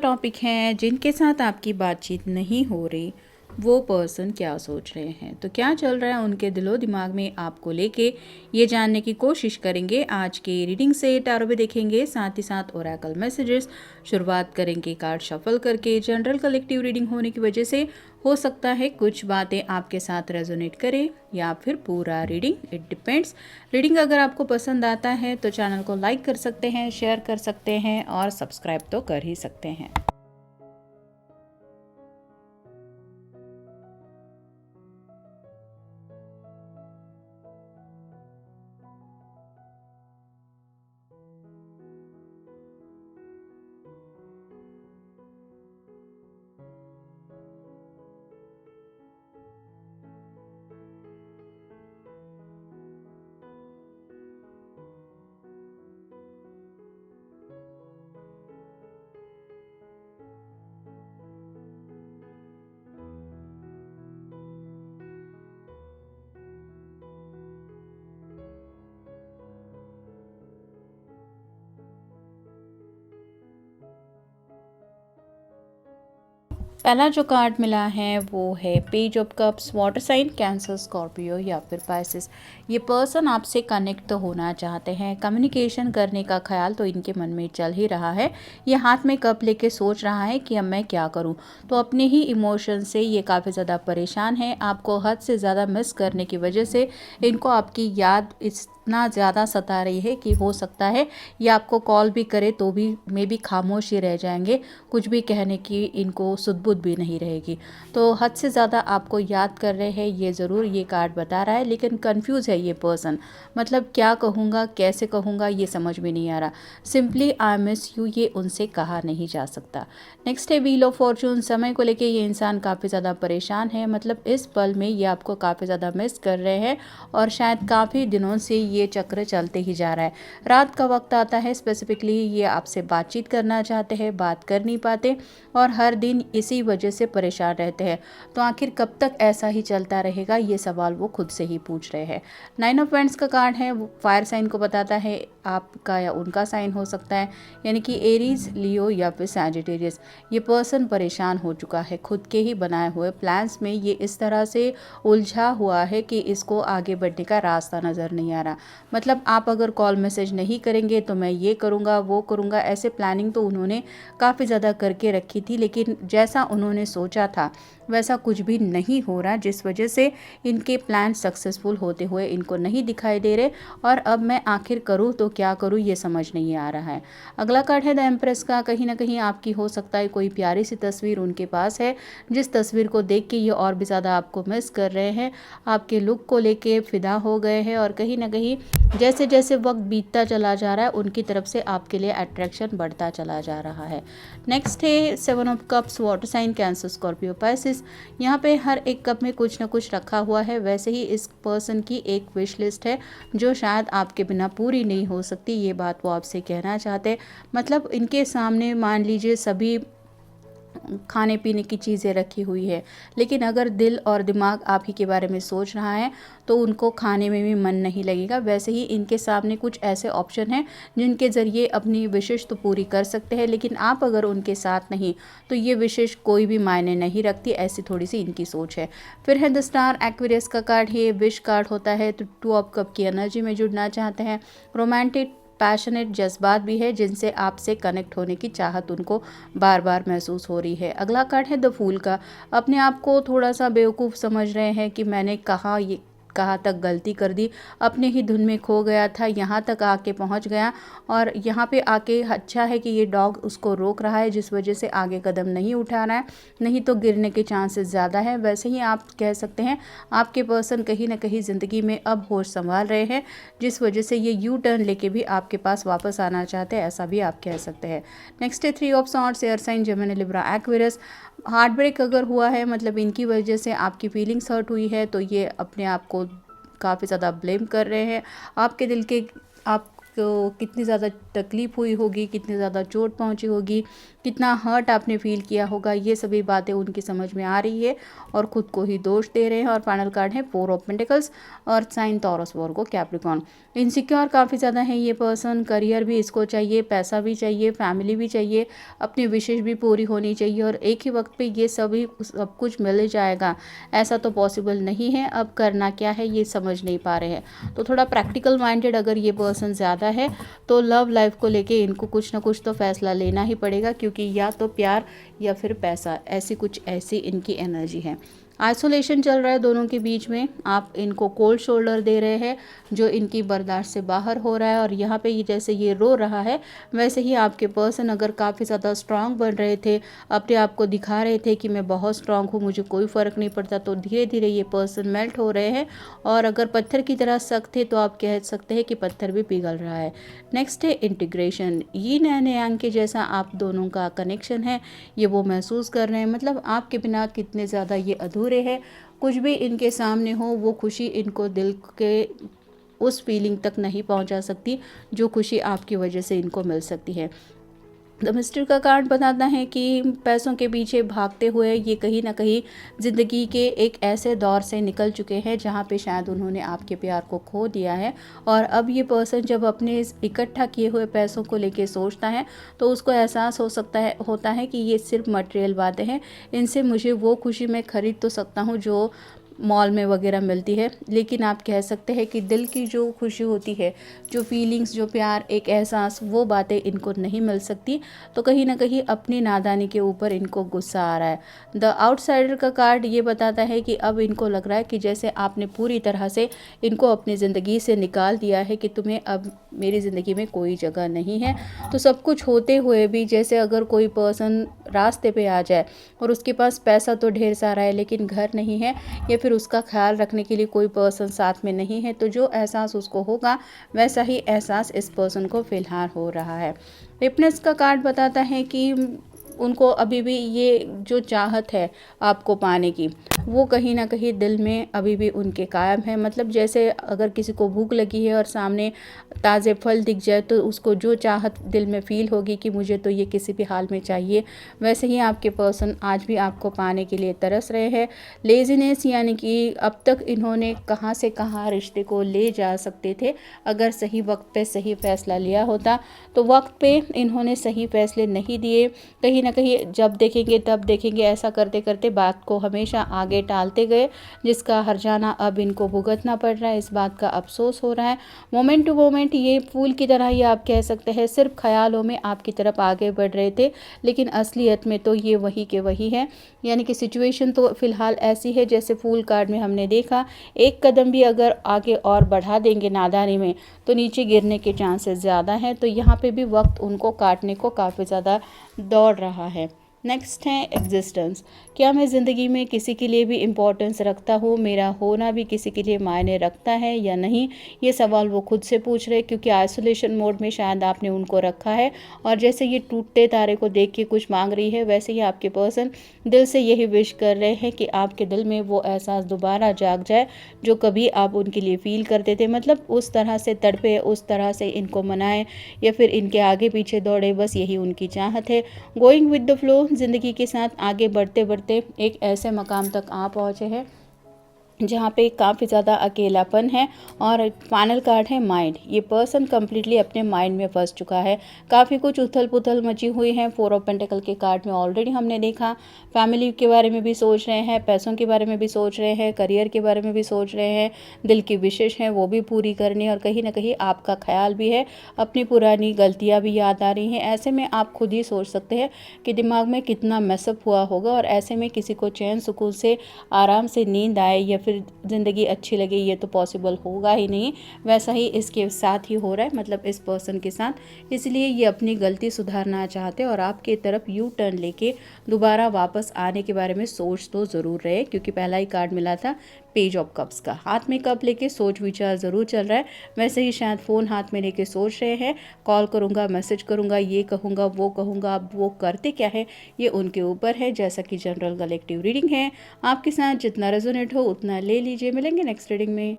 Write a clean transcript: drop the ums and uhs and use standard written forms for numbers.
Topic है जिनके साथ आपकी बातचीत नहीं हो रही, वो पर्सन क्या सोच रहे हैं, तो क्या चल रहा है उनके दिलो दिमाग में आपको लेके, ये जानने की कोशिश करेंगे। आज के रीडिंग से टैरो भी देखेंगे, साथ ही साथ ओरेकल मैसेजेस। शुरुआत करेंगे कार्ड शफल करके। जनरल कलेक्टिव रीडिंग होने की वजह से हो सकता है कुछ बातें आपके साथ रेजोनेट करें या फिर पूरा रीडिंग, इट डिपेंड्स। रीडिंग अगर आपको पसंद आता है तो चैनल को लाइक कर सकते हैं, शेयर कर सकते हैं और सब्सक्राइब तो कर ही सकते हैं। पहला जो कार्ड मिला है वो है page of cups. Water sign, Cancer, Scorpio या फिर पाइसेस। ये पर्सन आपसे कनेक्ट तो होना चाहते हैं, कम्युनिकेशन करने का ख्याल तो इनके मन में चल ही रहा है। ये हाथ में कप लेके सोच रहा है कि अब मैं क्या करूं। तो अपने ही इमोशन से ये काफ़ी ज़्यादा परेशान है। आपको हद से ज़्यादा मिस करने की वजह से इनको आपकी याद इतना ज़्यादा सता रही है कि हो सकता है ये आपको कॉल भी करे तो भी मे बी खामोश ही रह जाएंगे, कुछ भी कहने की इनको सुध-बुध भी नहीं रहेगी। तो हद से ज़्यादा आपको याद कर रहे हैं, ये ज़रूर ये कार्ड बता रहा है, लेकिन कंफ्यूज है ये पर्सन। मतलब क्या कहूँगा, कैसे कहूँगा, ये समझ में नहीं आ रहा। सिंपली आई मिस यू ये उनसे कहा नहीं जा सकता। नेक्स्ट है व्हील ऑफ फॉर्चून। समय को लेके ये इंसान काफ़ी ज़्यादा परेशान है। मतलब इस पल में ये आपको काफ़ी ज़्यादा मिस कर रहे हैं और शायद काफ़ी दिनों से ये चक्र चलते ही जा रहा है। रात का वक्त आता है, स्पेसिफिकली ये आपसे बातचीत करना चाहते हैं, बात कर नहीं पाते और हर दिन इसी वजह से परेशान रहते हैं। तो आखिर कब तक ऐसा ही चलता रहेगा, ये सवाल वो खुद से ही पूछ रहे हैं। नाइन ऑफ पेंट्स का कार्ड है, वो फायर साइन को बताता है, आपका या उनका साइन हो सकता है, यानी कि एरीज, लियो या फिर सैजिटेरियस। ये पर्सन परेशान हो चुका है, खुद के ही बनाए हुए प्लान्स में ये इस तरह से उलझा हुआ है कि इसको आगे बढ़ने का रास्ता नज़र नहीं आ रहा। मतलब आप अगर कॉल मैसेज नहीं करेंगे तो मैं ये करूँगा, वो करूँगा, ऐसे प्लानिंग तो उन्होंने काफ़ी ज़्यादा करके रखी थी, लेकिन जैसा उन्होंने सोचा था वैसा कुछ भी नहीं हो रहा, जिस वजह से इनके प्लान सक्सेसफुल होते हुए इनको नहीं दिखाई दे रहे। और अब मैं आखिर करूँ तो क्या करूँ, ये समझ नहीं आ रहा है। अगला कार्ड है द एम्प्रेस का। कहीं ना कहीं आपकी हो सकता है कोई प्यारी सी तस्वीर उनके पास है, जिस तस्वीर को देख के ये और भी ज़्यादा आपको मिस कर रहे हैं, आपके लुक को लेके फिदा हो गए हैं और कहीं ना कहीं जैसे जैसे वक्त बीतता चला जा रहा है उनकी तरफ से आपके लिए अट्रैक्शन बढ़ता चला जा रहा है। नेक्स्ट है seven of cups. Water sign, Cancer, Scorpio, Pisces. यहाँ पे हर एक कप में कुछ ना कुछ रखा हुआ है। वैसे ही इस पर्सन की एक विश लिस्ट है जो शायद आपके बिना पूरी नहीं हो सकती, ये बात वो आपसे कहना चाहते हैं। मतलब इनके सामने मान लीजिए सभी खाने पीने की चीज़ें रखी हुई है, लेकिन अगर दिल और दिमाग आप ही के बारे में सोच रहा है तो उनको खाने में भी मन नहीं लगेगा। वैसे ही इनके सामने कुछ ऐसे ऑप्शन हैं जिनके ज़रिए अपनी विशेष तो पूरी कर सकते हैं, लेकिन आप अगर उनके साथ नहीं तो ये विशेष कोई भी मायने नहीं रखती, ऐसी थोड़ी सी इनकी सोच है। फिर है द स्टार, एक्वेरियस का कार्ड है, विश कार्ड होता है। तो टू ऑफ कप की एनर्जी में जुड़ना चाहते हैं, रोमांटिक पैशनेट जज्बात भी है जिनसे आपसे कनेक्ट होने की चाहत उनको बार बार महसूस हो रही है। अगला कार्ड है द फूल का। अपने आप को थोड़ा सा बेवकूफ़ समझ रहे हैं कि मैंने कहाँ तक गलती कर दी, अपने ही धुन में खो गया था, यहाँ तक आके पहुँच गया और यहाँ पे आके अच्छा है कि ये डॉग उसको रोक रहा है, जिस वजह से आगे कदम नहीं उठा रहा है, नहीं तो गिरने के चांसेस ज़्यादा है। वैसे ही आप कह सकते हैं आपके पर्सन कहीं ना कहीं ज़िंदगी में अब होश संभाल रहे हैं, जिस वजह से ये यू टर्न लेके भी आपके पास वापस आना चाहते हैं, ऐसा भी आप कह सकते हैं। नेक्स्ट है three of swords, air sign, Gemini, Libra, Aquarius. Heart break अगर हुआ है, मतलब इनकी वजह से आपकी फीलिंग्स हर्ट हुई है, तो ये अपने आप को काफ़ी ज़्यादा ब्लेम कर रहे हैं। आपके दिल के आप आपको कितनी ज़्यादा तकलीफ़ हुई होगी, कितनी ज़्यादा चोट पहुंची होगी, कितना हर्ट आपने फील किया होगा, ये सभी बातें उनकी समझ में आ रही है और ख़ुद को ही दोष दे रहे हैं। और फाइनल कार्ड है 4 ऑफ पेंटिकल्स और sign Taurus Virgo Capricorn. Insecure काफ़ी ज़्यादा है ये पर्सन, करियर भी इसको चाहिए, पैसा भी चाहिए, फैमिली भी चाहिए, अपनी विशेष भी पूरी होनी चाहिए और एक ही वक्त पे ये सभी सब कुछ मिल ही जाएगा ऐसा तो पॉसिबल नहीं है। अब करना क्या है ये समझ नहीं पा रहे हैं। तो थोड़ा प्रैक्टिकल माइंडेड अगर ये पर्सन ज़्यादा है तो लव लाइफ को लेके इनको कुछ ना कुछ तो फैसला लेना ही पड़ेगा, क्योंकि या तो प्यार या फिर पैसा, ऐसी इनकी एनर्जी है। आइसोलेशन चल रहा है दोनों के बीच में, आप इनको कोल्ड शोल्डर दे रहे हैं जो इनकी बर्दाश्त से बाहर हो रहा है। और यहाँ पे ये जैसे ये रो रहा है वैसे ही आपके पर्सन अगर काफ़ी ज़्यादा स्ट्रांग बन रहे थे, अपने आप को दिखा रहे थे कि मैं बहुत स्ट्रांग हूँ, मुझे कोई फ़र्क नहीं पड़ता, तो धीरे धीरे ये पर्सन मेल्ट हो रहे हैं। और अगर पत्थर की तरह सख्त थे तो आप कह सकते हैं कि पत्थर भी पिघल रहा है। नेक्स्ट है इंटीग्रेशन। यीन एंड यांग के जैसा आप दोनों का कनेक्शन है, ये वो महसूस कर रहे हैं। मतलब आपके बिना कितने ज़्यादा ये अधूरे हैं, कुछ भी इनके सामने हो वो खुशी इनको दिल के उस फीलिंग तक नहीं पहुंचा सकती जो खुशी आपकी वजह से इनको मिल सकती है। द मिस्टर का कार्ड बताता है कि पैसों के पीछे भागते हुए ये कहीं ना कहीं ज़िंदगी के एक ऐसे दौर से निकल चुके हैं जहाँ पे शायद उन्होंने आपके प्यार को खो दिया है। और अब ये पर्सन जब अपने इस इकट्ठा किए हुए पैसों को लेके सोचता है तो उसको एहसास होता है कि ये सिर्फ मटेरियल बातें हैं, इनसे मुझे वो खुशी मैं खरीद तो सकता हूँ जो मॉल में वगैरह मिलती है, लेकिन आप कह सकते हैं कि दिल की जो खुशी होती है, जो फीलिंग्स, जो प्यार, एक एहसास, वो बातें इनको नहीं मिल सकती। तो कहीं ना कहीं अपनी नादानी के ऊपर इनको गुस्सा आ रहा है। द आउटसाइडर का कार्ड ये बताता है कि अब इनको लग रहा है कि जैसे आपने पूरी तरह से इनको अपनी ज़िंदगी से निकाल दिया है, कि तुम्हें अब मेरी ज़िंदगी में कोई जगह नहीं है। तो सब कुछ होते हुए भी जैसे अगर कोई पर्सन रास्ते पे आ जाए और उसके पास पैसा तो ढेर सारा है लेकिन घर नहीं है या फिर उसका ख्याल रखने के लिए कोई पर्सन साथ में नहीं है, तो जो एहसास उसको होगा वैसा ही एहसास इस पर्सन को फ़िलहाल हो रहा है। हिप्नस का कार्ड बताता है कि उनको अभी भी ये जो चाहत है आपको पाने की, वो कहीं ना कहीं दिल में अभी भी उनके कायम है। मतलब जैसे अगर किसी को भूख लगी है और सामने ताज़े फल दिख जाए तो उसको जो चाहत दिल में फ़ील होगी कि मुझे तो ये किसी भी हाल में चाहिए, वैसे ही आपके पर्सन आज भी आपको पाने के लिए तरस रहे हैं। लेज़ीनेस यानी कि अब तक इन्होंने कहाँ से कहाँ रिश्ते को ले जा सकते थे, अगर सही वक्त पे सही फ़ैसला लिया होता, तो वक्त पे इन्होंने सही फ़ैसले नहीं दिए। कहीं ना कहीं जब देखेंगे तब देखेंगे ऐसा करते करते बात को हमेशा आगे टालते गए, जिसका हर्जाना अब इनको भुगतना पड़ रहा है। इस बात का अफसोस हो रहा है। मोमेंट टू मोमेंट ये फूल की तरह ही आप कह सकते हैं सिर्फ ख्यालों में आपकी तरफ आगे बढ़ रहे थे, लेकिन असलियत में तो ये वही के वही है। यानी कि सिचुएशन तो फ़िलहाल ऐसी है जैसे फूल कार्ड में हमने देखा, एक कदम भी अगर आगे और बढ़ा देंगे नादानी में तो नीचे गिरने के चांसेस ज़्यादा हैं। तो यहाँ पे भी वक्त उनको काटने को काफ़ी ज़्यादा दौड़ रहा है। नेक्स्ट है एग्जिस्टेंस। क्या मैं ज़िंदगी में किसी के लिए भी इम्पोर्टेंस रखता हूँ, मेरा होना भी किसी के लिए मायने रखता है या नहीं, ये सवाल वो खुद से पूछ रहे हैं, क्योंकि आइसोलेशन मोड में शायद आपने उनको रखा है। और जैसे ये टूटते तारे को देख के कुछ मांग रही है, वैसे ही आपके पर्सन दिल से यही विश कर रहे हैं कि आपके दिल में वो एहसास दोबारा जाग जाए जो कभी आप उनके लिए फ़ील करते थे। मतलब उस तरह से तड़पे, उस तरह से इनको मनाएं या फिर इनके आगे पीछे दौड़े, बस यही उनकी चाहत है। गोइंग विद द फ्लो, ज़िंदगी के साथ आगे बढ़ते बढ़ते एक ऐसे मकाम तक आ पहुँचे हैं जहाँ पे काफ़ी ज़्यादा अकेलापन है। और फाइनल कार्ड है माइंड। ये पर्सन कम्प्लीटली अपने माइंड में फंस चुका है, काफ़ी कुछ उथल पुथल मची हुई है। 4 ऑफ पेंटिकल के कार्ड में ऑलरेडी हमने देखा, फैमिली के बारे में भी सोच रहे हैं, पैसों के बारे में भी सोच रहे हैं, करियर के बारे में भी सोच रहे हैं, दिल की विशेष हैं वो भी पूरी करनी है, और कहीं ना कहीं आपका ख्याल भी है, अपनी पुरानी गलतियाँ भी याद आ रही हैं। ऐसे में आप खुद ही सोच सकते हैं कि दिमाग में कितना मैसअप हुआ होगा, और ऐसे में किसी को चैन सुकून से आराम से नींद आए या फिर ज़िंदगी अच्छी लगे, ये तो पॉसिबल होगा ही नहीं। वैसा ही इसके साथ ही हो रहा है, मतलब इस पर्सन के साथ। इसलिए ये अपनी गलती सुधारना चाहते हैं और आपके तरफ यू टर्न लेके दोबारा वापस आने के बारे में सोच तो ज़रूर रहे, क्योंकि पहला ही कार्ड मिला था पेज ऑफ कप्स का। हाथ में कप लेके सोच विचार ज़रूर चल रहा है। वैसे ही शायद फ़ोन हाथ में लेके सोच रहे हैं, कॉल करूँगा, मैसेज करूँगा, ये कहूँगा, वो कहूँगा। अब वो करते क्या है ये उनके ऊपर है। जैसा कि जनरल कलेक्टिव रीडिंग है, आपके साथ जितना रेजोनेट हो उतना ले लीजिए। मिलेंगे नेक्स्ट रीडिंग में।